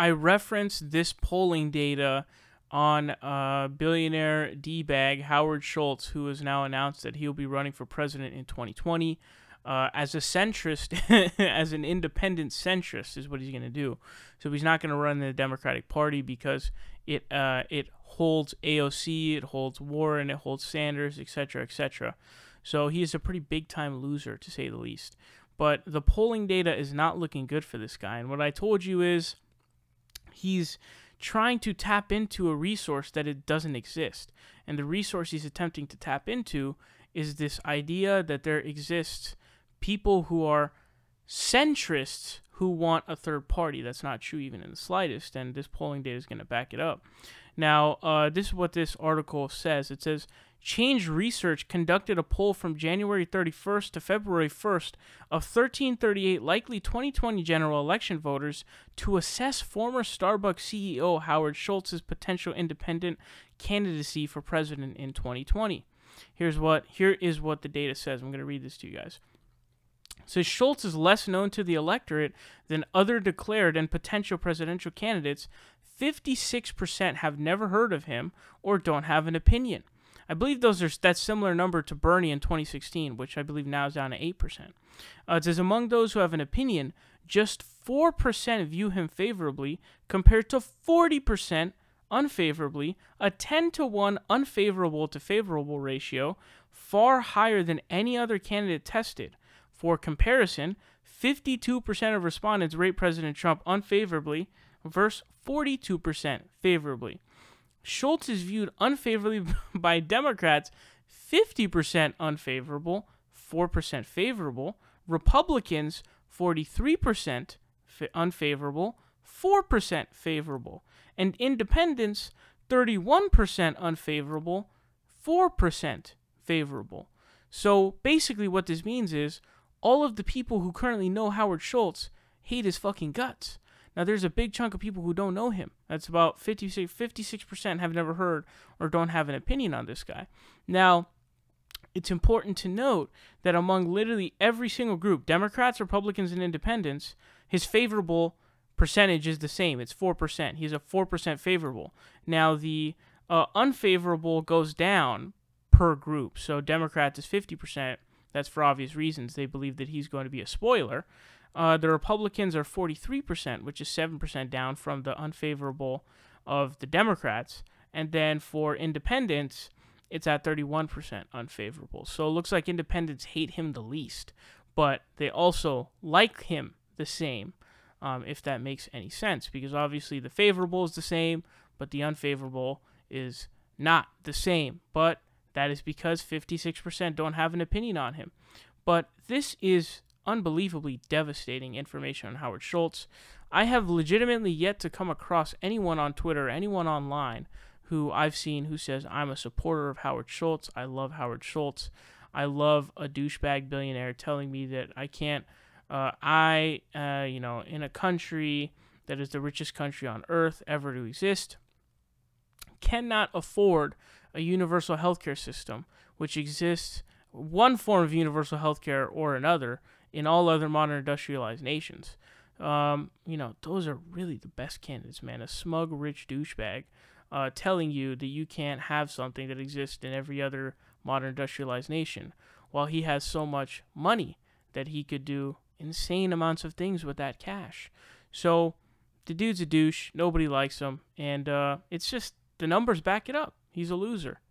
I referenced this polling data on billionaire D-bag Howard Schultz, who has now announced that he'll be running for president in 2020. As a centrist, as an independent centrist is what he's going to do. So he's not going to run the Democratic Party because it holds AOC, it holds Warren, it holds Sanders, etc., etc. So he is a pretty big-time loser, to say the least. But the polling data is not looking good for this guy. And what I told you is he's trying to tap into a resource that it doesn't exist. And the resource he's attempting to tap into is this idea that there exists people who are centrists who want a third party. That's not true even in the slightest, and this polling data is going to back it up. Now, this is what this article says. It says, Change Research conducted a poll from January 31st to February 1st of 1,338 likely 2020 general election voters to assess former Starbucks CEO Howard Schultz's potential independent candidacy for president in 2020. Here is what the data says. I'm going to read this to you guys. It says Schultz is less known to the electorate than other declared and potential presidential candidates. 56% have never heard of him or don't have an opinion. I believe that's similar number to Bernie in 2016, which I believe now is down to 8%. It says among those who have an opinion, just 4% view him favorably compared to 40% unfavorably, a 10-to-1 unfavorable to favorable ratio, far higher than any other candidate tested. For comparison, 52% of respondents rate President Trump unfavorably versus 42% favorably. Schultz is viewed unfavorably by Democrats, 50% unfavorable, 4% favorable. Republicans, 43% unfavorable, 4% favorable. And independents, 31% unfavorable, 4% favorable. So basically what this means is all of the people who currently know Howard Schultz hate his fucking guts. Now, there's a big chunk of people who don't know him. That's about 56% have never heard or don't have an opinion on this guy. Now, it's important to note that among literally every single group, Democrats, Republicans, and Independents, his favorable percentage is the same. It's 4%. He's a 4% favorable. Now, the unfavorable goes down per group. So Democrats is 50%. That's for obvious reasons. They believe that he's going to be a spoiler. The Republicans are 43%, which is 7% down from the unfavorable of the Democrats. And then for independents, it's at 31% unfavorable. So it looks like independents hate him the least, but they also like him the same, if that makes any sense, because obviously the favorable is the same, but the unfavorable is not the same. But that is because 56% don't have an opinion on him. But this is unbelievably devastating information on Howard Schultz. I have legitimately yet to come across anyone on Twitter, anyone online who I've seen who says, I'm a supporter of Howard Schultz. I love Howard Schultz. I love a douchebag billionaire telling me that I can't, in a country that is the richest country on earth ever to exist, cannot afford a universal healthcare system, which exists one form of universal healthcare or another in all other modern industrialized nations. Those are really the best candidates, man. A smug, rich douchebag telling you that you can't have something that exists in every other modern industrialized nation, while he has so much money that he could do insane amounts of things with that cash. So the dude's a douche. Nobody likes him. And it's just the numbers back it up. He's a loser.